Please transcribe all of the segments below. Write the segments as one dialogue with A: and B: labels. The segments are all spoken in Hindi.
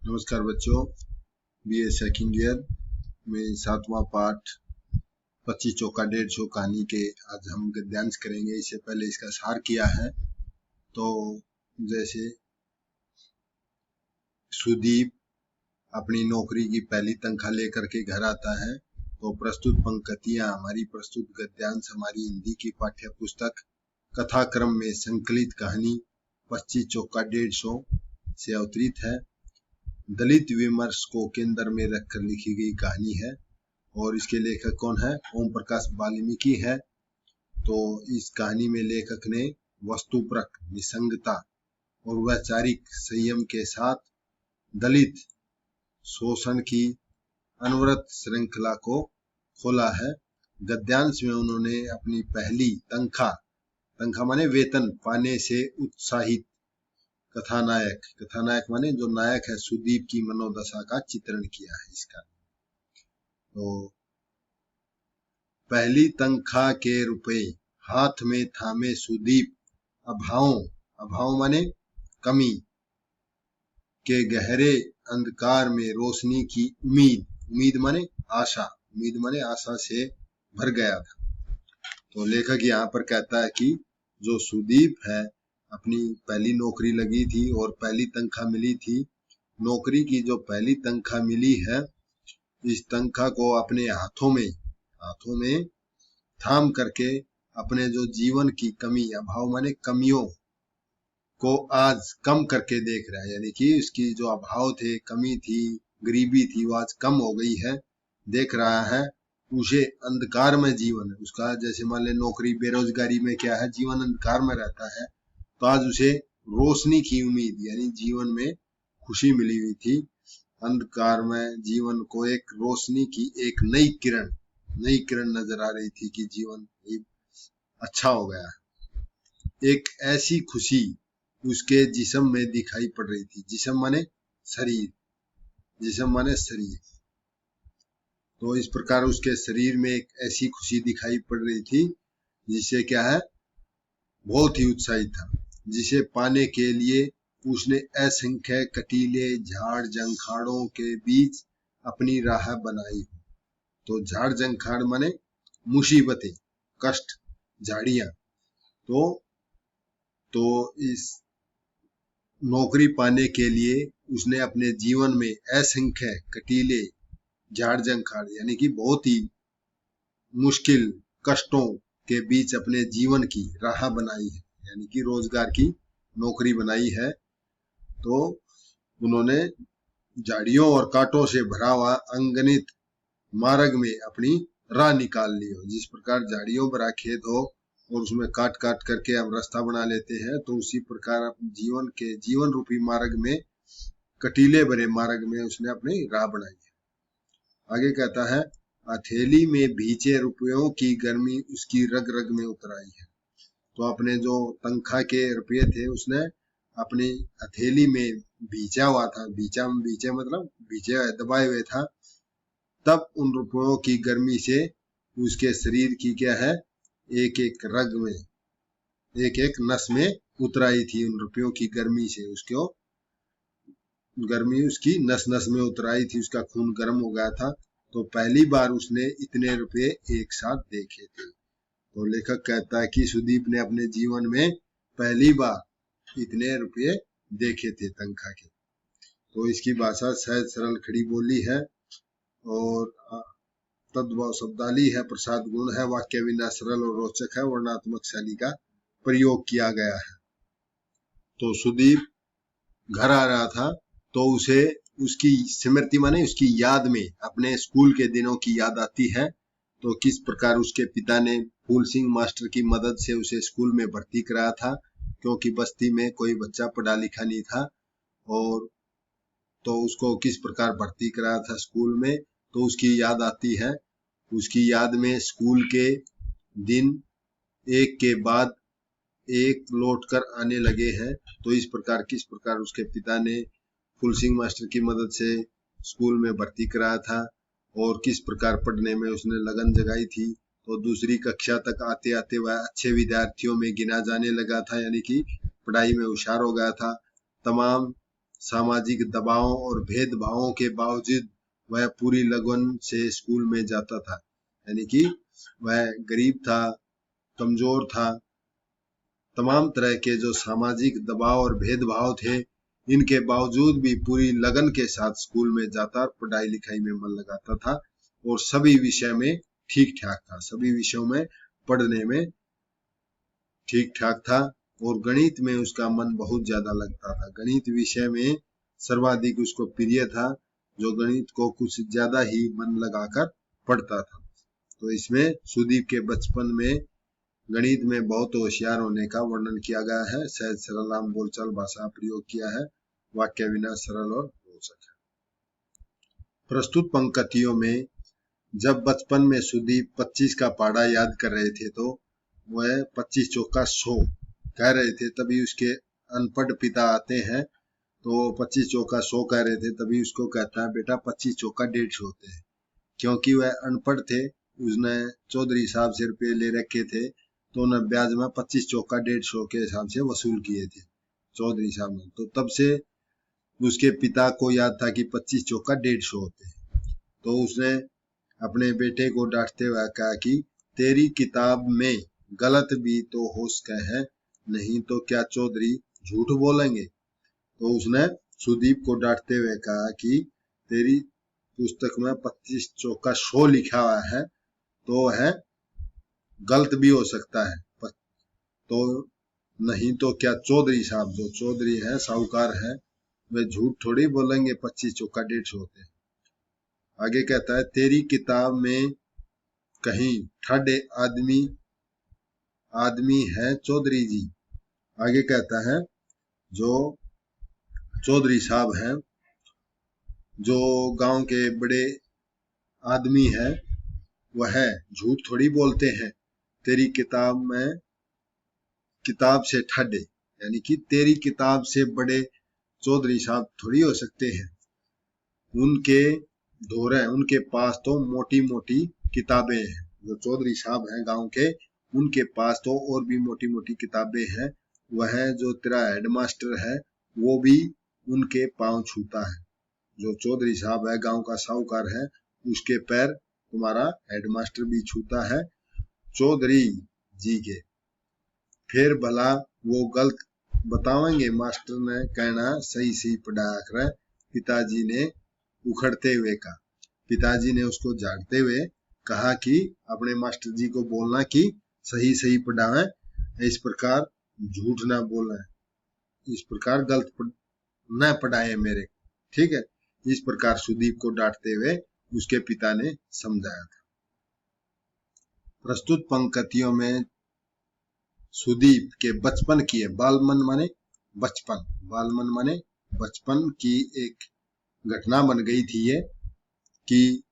A: नमस्कार बच्चों, बीए सेकंड ईयर में 7वां पाठ 25 चौका 150 कहानी के आज हम गद्यांश करेंगे। इससे पहले इसका सार किया है। तो जैसे सुदीप अपनी नौकरी की पहली तनख्वाह लेकर के घर आता है, तो प्रस्तुत पंक्तियां हमारी प्रस्तुत गद्यांश हमारी हिंदी की पाठ्य पुस्तक कथाक्रम में संकलित कहानी 25 चौका 150 से अवतरित है। दलित विमर्श को केंद्र में रखकर लिखी गई कहानी है और इसके लेखक कौन है? ओम प्रकाश वाल्मीकि है। तो इस कहानी में लेखक ने वस्तुपरक निसंगता और वैचारिक संयम के साथ दलित शोषण की अनवरत श्रृंखला को खोला है। गद्यांश में उन्होंने अपनी पहली तनख्वाह माने वेतन पाने से उत्साहित कथानायक माने जो नायक है सुदीप की मनोदशा का चित्रण किया है इसका। तो पहली तनख्वाह के रुपए हाथ में थामे सुदीप अभाव माने कमी के गहरे अंधकार में रोशनी की उम्मीद माने आशा से भर गया था। तो लेखक यहाँ पर कहता है कि जो सुदीप है अपनी पहली नौकरी लगी थी और पहली तनख्वाह मिली थी। नौकरी की जो पहली तनख्वाह मिली है, इस तनख्वाह को अपने हाथों में थाम करके अपने जो जीवन की अभाव माने कमियों को आज कम करके देख रहा है। यानी कि उसकी जो अभाव थे, कमी थी, गरीबी थी, वो आज कम हो गई है। देख रहा है उसे अंधकार में जीवन है उसका। जैसे मान ले नौकरी बेरोजगारी में क्या है, जीवन अंधकार में रहता है। तो आज उसे रोशनी की उम्मीद यानी जीवन में खुशी मिली हुई थी। अंधकार में जीवन को एक रोशनी की एक नई किरण नजर आ रही थी कि जीवन अच्छा हो गया। एक ऐसी खुशी उसके जिस्म में दिखाई पड़ रही थी। जिस्म माने शरीर। तो इस प्रकार उसके शरीर में एक ऐसी खुशी दिखाई पड़ रही थी जिससे क्या है, बहुत ही उत्साहित था, जिसे पाने के लिए उसने असंख्य कटीले झाड़ जंखाड़ों के बीच अपनी राह बनाई। तो झाड़ जंखाड़ माने मुसीबतें, कष्ट, झाड़ियां। तो इस नौकरी पाने के लिए उसने अपने जीवन में असंख्य कटीले झाड़ जंखाड़ यानी कि बहुत ही मुश्किल कष्टों के बीच अपने जीवन की राह बनाई है, यानी कि रोजगार की नौकरी बनाई है। तो उन्होंने झाड़ियों और कांटों से भरा हुआ अंगनित मार्ग में अपनी राह निकाल ली हो। जिस प्रकार झाड़ियों भरा खेत हो और उसमें काट करके हम रास्ता बना लेते हैं, तो उसी प्रकार जीवन रूपी मार्ग में, कटीले भरे मार्ग में उसने अपनी राह बनाई है। आगे कहता है, हथेली में भीचे रुपयों की गर्मी उसकी रग रग में उतर आई है। तो अपने जो तनख्वाह के रुपये थे उसने अपनी हथेली में भीचा हुआ था। भीचे मतलब दबाए हुए था। तब उन रुपयों की गर्मी से उसके शरीर की क्या है, एक एक रग में, एक एक नस में उतर आई थी। उन रुपयों की गर्मी से उसको गर्मी उसकी नस नस में उतर आई थी, उसका खून गर्म हो गया था। तो पहली बार उसने इतने रुपये एक साथ देखे थे। तो लेखक कहता है कि सुदीप ने अपने जीवन में पहली बार इतने रुपये देखे थे तनख्वाह के। तो इसकी भाषा सहज सरल खड़ी बोली है और तद्भव शब्दावली है, प्रसाद गुण है, वाक्य विन्यास सरल और रोचक है, वर्णात्मक शैली का प्रयोग किया गया है। तो सुदीप घर आ रहा था, तो उसे उसकी स्मृति माने उसकी याद में अपने स्कूल के दिनों की याद आती है। तो किस प्रकार उसके पिता ने फूल सिंह मास्टर की मदद से उसे स्कूल में भर्ती कराया था, क्योंकि बस्ती में कोई बच्चा पढ़ा लिखा नहीं था। और तो उसको किस प्रकार भर्ती कराया था स्कूल में, तो उसकी याद आती है। उसकी याद में स्कूल के दिन एक के बाद एक लौट कर आने लगे हैं। तो इस प्रकार किस प्रकार उसके पिता ने फूल सिंह मास्टर की मदद से स्कूल में भर्ती कराया था और किस प्रकार पढ़ने में उसने लगन जगाई थी। तो दूसरी कक्षा तक आते आते वह अच्छे विद्यार्थियों में गिना जाने लगा था, यानी कि पढ़ाई में होशियार हो गया था। तमाम सामाजिक दबावों और भेदभावों के बावजूद वह पूरी लगन से स्कूल में जाता था। यानी कि वह गरीब था, कमजोर था, तमाम तरह के जो सामाजिक दबाव और भेदभाव थे, इनके बावजूद भी पूरी लगन के साथ स्कूल में जाता, पढ़ाई लिखाई में मन लगाता था और सभी विषय में ठीक ठाक था, सभी विषयों में पढ़ने में ठीक ठाक था और गणित में उसका मन बहुत ज्यादा लगता था। गणित विषय में सर्वाधिक उसको प्रिय था, जो गणित को कुछ ज्यादा ही मन लगाकर पढ़ता था। तो इसमें सुदीप के बचपन में गणित में बहुत होशियार होने का वर्णन किया गया है। सहज सरल आम बोलचाल भाषा प्रयोग किया है, वाक्य विन्यास सरल और रोचक है। प्रस्तुत पंक्तियों में जब बचपन में सुदीप 25 का पहाड़ा याद कर रहे थे तो वह 25 चौका 100 कह रहे थे, तभी उसके अनपढ़ पिता आते हैं तो 25 चौका 100 कह रहे थे, तभी उसको कहता है बेटा 25 चौका 150 होते हैं। क्योंकि वह अनपढ़ थे, उसने चौधरी साहब से रुपये ले रखे थे तो उन्हें ब्याज में 25 चौका 150 के हिसाब से वसूल किए थे चौधरी साहब ने। तो तब से उसके पिता को याद था कि 25 चौका 150 होते हैं। तो उसने अपने बेटे को डांटते हुए कहा कि तेरी किताब में गलत भी तो हो सके है, नहीं तो क्या चौधरी झूठ बोलेंगे। तो उसने सुदीप को डांटते हुए कहा कि तेरी पुस्तक में 25 चौका 100 लिखा हुआ है तो है गलत भी हो सकता है, तो नहीं तो क्या चौधरी साहब, जो चौधरी है साहूकार है, वे झूठ थोड़ी बोलेंगे 25 चौका 150 होते हैं। आगे कहता है तेरी किताब में कहीं ठाडे आदमी है चौधरी जी। आगे कहता है जो चौधरी साहब हैं, जो गांव के बड़े आदमी है, वह झूठ थोड़ी बोलते हैं। तेरी किताब में किताब से ठाडे, यानी कि तेरी किताब से बड़े चौधरी साहब थोड़ी हो सकते हैं। उनके धोरे, उनके पास तो मोटी मोटी किताबें हैं। जो चौधरी साहब हैं गांव के, उनके पास तो और भी मोटी मोटी किताबें हैं। वह जो तेरा हेडमास्टर है वो भी उनके पांव छूता है। जो चौधरी साहब है, गांव का साहूकार है, उसके पैर तुम्हारा हेडमास्टर भी छूता है चौधरी जी के। फिर भला वो गलत बतावेंगे, मास्टर ने कहना सही सही पढ़ाया करे, पिताजी ने उखड़ते हुए कहा। पिताजी ने उसको झाड़ते हुए कहा कि अपने मास्टर जी को बोलना कि सही सही पढ़ावे, इस प्रकार झूठ ना बोले, इस प्रकार गलत न पढ़ाए मेरे, ठीक है। इस प्रकार सुदीप को डांटते हुए उसके पिता ने समझाया था। प्रस्तुत पंक्तियों में सुदीप के बचपन की है, बालमन माने बचपन, बालमन माने बचपन की एक घटना बन गई थी ये कि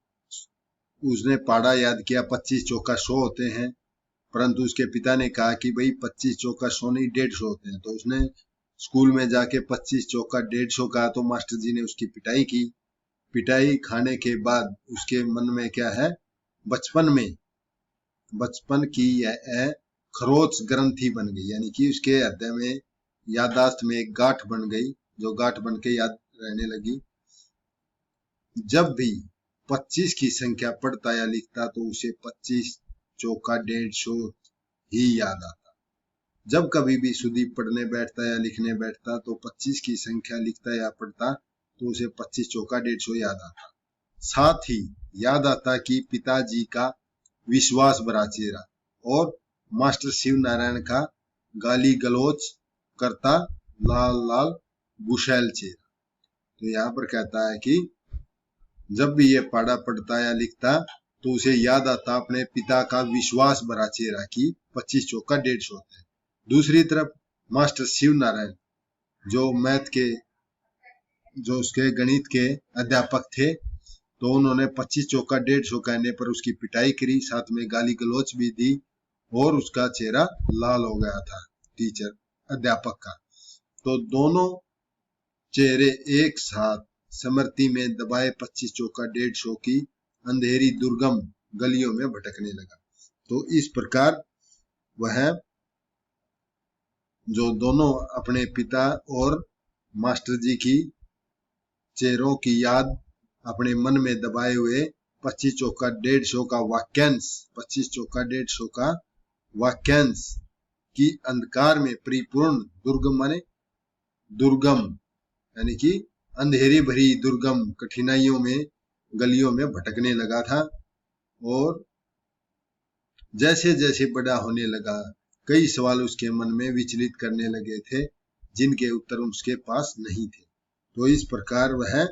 A: उसने पहाड़ा याद किया 25 चौका 100 होते हैं, परंतु उसके पिता ने कहा कि भाई 25 चौका 100 नहीं 150 होते हैं। तो उसने स्कूल में जाके 25 चौका 150 कहा तो मास्टर जी ने उसकी पिटाई की। पिटाई खाने के बाद उसके मन में क्या है, बचपन की यह खरोच ग्रंथि बन गई, यानी कि उसके हृदय में यादाश्त में एक गांठ बन गई, जो गांठ बन के याद रहने लगी। जब भी 25 की संख्या पढ़ता या लिखता तो उसे 25 चौका 150 ही याद आता। जब कभी भी सुदीप पढ़ने बैठता या लिखने बैठता तो 25 की संख्या लिखता या पढ़ता तो उसे 25 चौका 150 याद आता। साथ ही याद आता कि पिताजी का विश्वास भरा चेहरा और मास्टर शिव नारायण का गाली गलौच करता लाल लाल बुशैल चेहरा। तो यहाँ पर कहता है कि जब भी ये पढ़ा पढ़ता या लिखता तो उसे याद आता अपने पिता का विश्वास भरा चेहरा की 25 चौका 150 होते हैं। दूसरी तरफ मास्टर शिव नारायण जो मैथ के, जो उसके गणित के अध्यापक थे, तो उन्होंने 25 चौका 150 कहने पर उसकी पिटाई करी, साथ में गाली गलौच भी दी और उसका चेहरा लाल हो गया था टीचर अध्यापक का। तो दोनों चेहरे एक साथ स्मृति में दबाए 25 चौका 150 की अंधेरी दुर्गम गलियों में भटकने लगा। तो इस प्रकार वह जो दोनों अपने पिता और मास्टर जी की चेहरों की याद अपने मन में दबाए हुए 25 चौका 150 का वाक्यांश 25 चौका 150 का वाक्यांश की अंधकार में परिपूर्ण दुर्गम माने दुर्गम यानी कि अंधेरी भरी दुर्गम कठिनाइयों में गलियों में भटकने लगा था। और जैसे जैसे बड़ा होने लगा कई सवाल उसके मन में विचलित करने लगे थे जिनके उत्तर उसके पास नहीं थे। तो इस प्रकार वह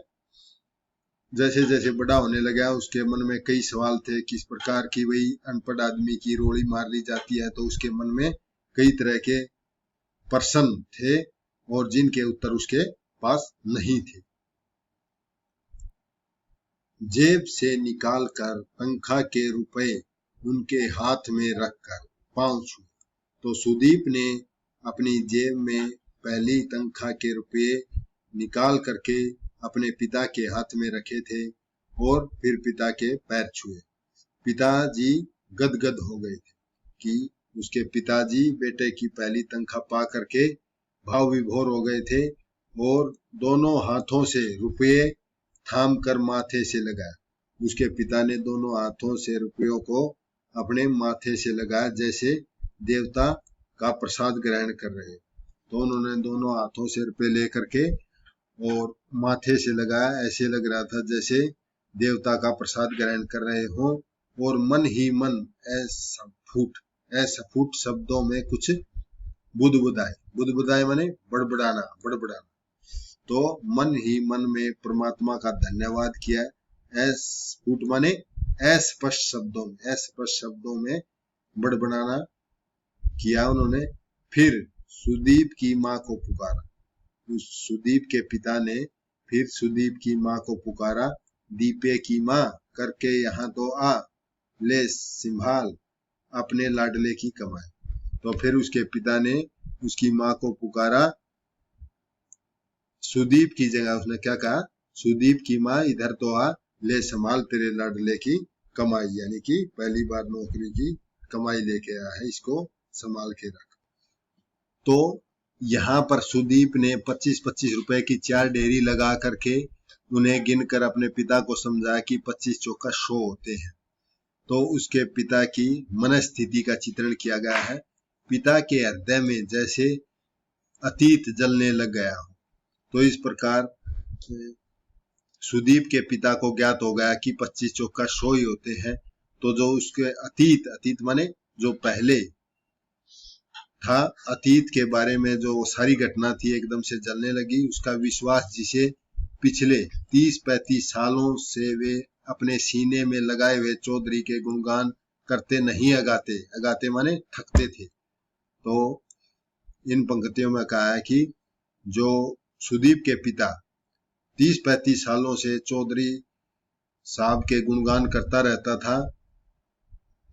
A: जैसे जैसे बड़ा होने लगा उसके मन में कई सवाल थे, किस प्रकार की वही अनपढ़ आदमी की रोड़ी मार ली जाती है, तो उसके मन में कई तरह के प्रश्न थे और जिनके उत्तर उसके पास नहीं थे। जेब से निकालकर तनख्वाह के रुपए उनके हाथ में रखकर पांव छुए तो सुदीप ने अपनी जेब में पहली तनख्वाह के रुपए निकाल करके अपने पिता के हाथ में रखे थे और फिर पिता के पैर छुए। पिताजी गदगद हो गए थे कि उसके पिताजी बेटे की पहली तनख्वाह पा करके भाव विभोर हो गए थे और दोनों हाथों से रुपये थाम कर माथे से लगाया। उसके पिता ने दोनों हाथों से रुपयों को अपने माथे से लगाया जैसे देवता का प्रसाद ग्रहण कर रहे। तो उन्होंने दोनों हाथों से रुपये लेकर के और माथे से लगाया, ऐसे लग रहा था जैसे देवता का प्रसाद ग्रहण कर रहे हो। और मन ही मन अस्फुट शब्दों में कुछ बुदबुदाए माने बड़बड़ाना। तो मन ही मन में परमात्मा का धन्यवाद किया। अस्फुट माने अस्पष्ट शब्दों में बड़बड़ाना किया उन्होंने। फिर सुदीप की माँ को पुकारा। उस सुदीप के पिता ने फिर सुदीप की माँ को पुकारा, दीपे की माँ करके यहाँ तो आ, ले संभाल अपने लाडले की कमाई। तो फिर उसके पिता ने उसकी माँ को पुकारा। सुदीप की जगह उसने क्या कहा, सुदीप की माँ इधर तो आ, ले संभाल तेरे लाडले की कमाई, यानी कि पहली बार नौकरी की कमाई लेके आया है, इसको संभाल के रख। तो यहाँ पर सुदीप ने 25-25 रुपए की 4 डेरी लगा करके उन्हें गिनकर अपने पिता को समझाया कि 25 चौका 100 होते हैं। तो उसके पिता की मनस्थिति का चित्रण किया गया है। पिता के हृदय में जैसे अतीत जलने लग गया हो। तो इस प्रकार सुदीप के पिता को ज्ञात हो गया कि 25 चौका 100 ही होते हैं। तो जो उसके अतीत माने जो पहले था, अतीत के बारे में जो सारी घटना थी एकदम से जलने लगी। उसका विश्वास जिसे पिछले 30-35 सालों से वे अपने सीने में लगाए हुए चौधरी के गुणगान करते नहीं अगाते माने थकते थे। तो इन पंक्तियों में कहा है कि जो सुदीप के पिता 30-35 सालों से चौधरी साहब के गुणगान करता रहता था,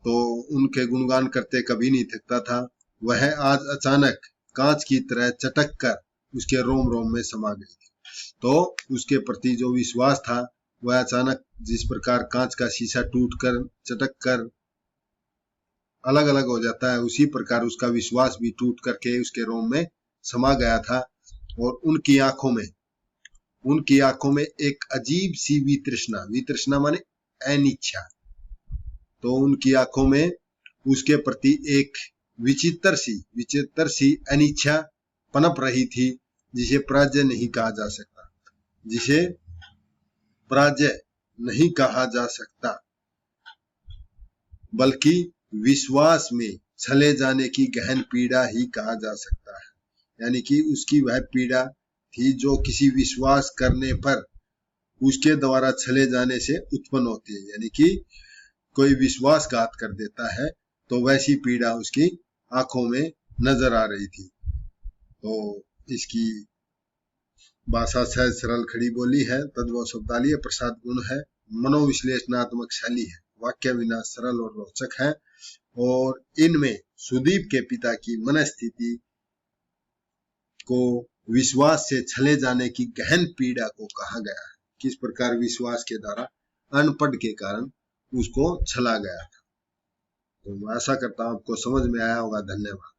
A: तो उनके गुणगान करते कभी नहीं थकता था, वह आज अचानक कांच की तरह चटक कर उसके रोम रोम में समा गई थी। तो उसके प्रति जो विश्वास था वह अचानक जिस प्रकार कांच का शीशा टूटकर चटक कर अलग अलग हो जाता है, उसी प्रकार उसका विश्वास भी टूट करके उसके रोम में समा गया था। और उनकी आंखों में एक अजीब सी वितृष्णा माने अनिच्छा। तो उनकी आंखों में उसके प्रति एक विचित्र सी अनिच्छा पनप रही थी, जिसे पराजय नहीं कहा जा सकता, बल्कि विश्वास में छले जाने की गहन पीड़ा ही कहा जा सकता है। यानी कि उसकी वह पीड़ा थी जो किसी विश्वास करने पर उसके द्वारा छले जाने से उत्पन्न होती है। यानी कि कोई विश्वासघात कर देता है, तो वैसी पीड़ा उसकी आंखों में नजर आ रही थी। तो इसकी भाषा सहज सरल खड़ी बोली है, तद्भव शब्दाली प्रसाद गुण है, मनोविश्लेषणात्मक शैली है, वाक्य विन्यास सरल और रोचक है। और इनमें सुदीप के पिता की मनस्थिति को विश्वास से छले जाने की गहन पीड़ा को कहा गया है। किस प्रकार विश्वास के द्वारा अनपढ़ के कारण उसको छला गया था। तो मैं आशा करता हूं आपको समझ में आया होगा। धन्यवाद।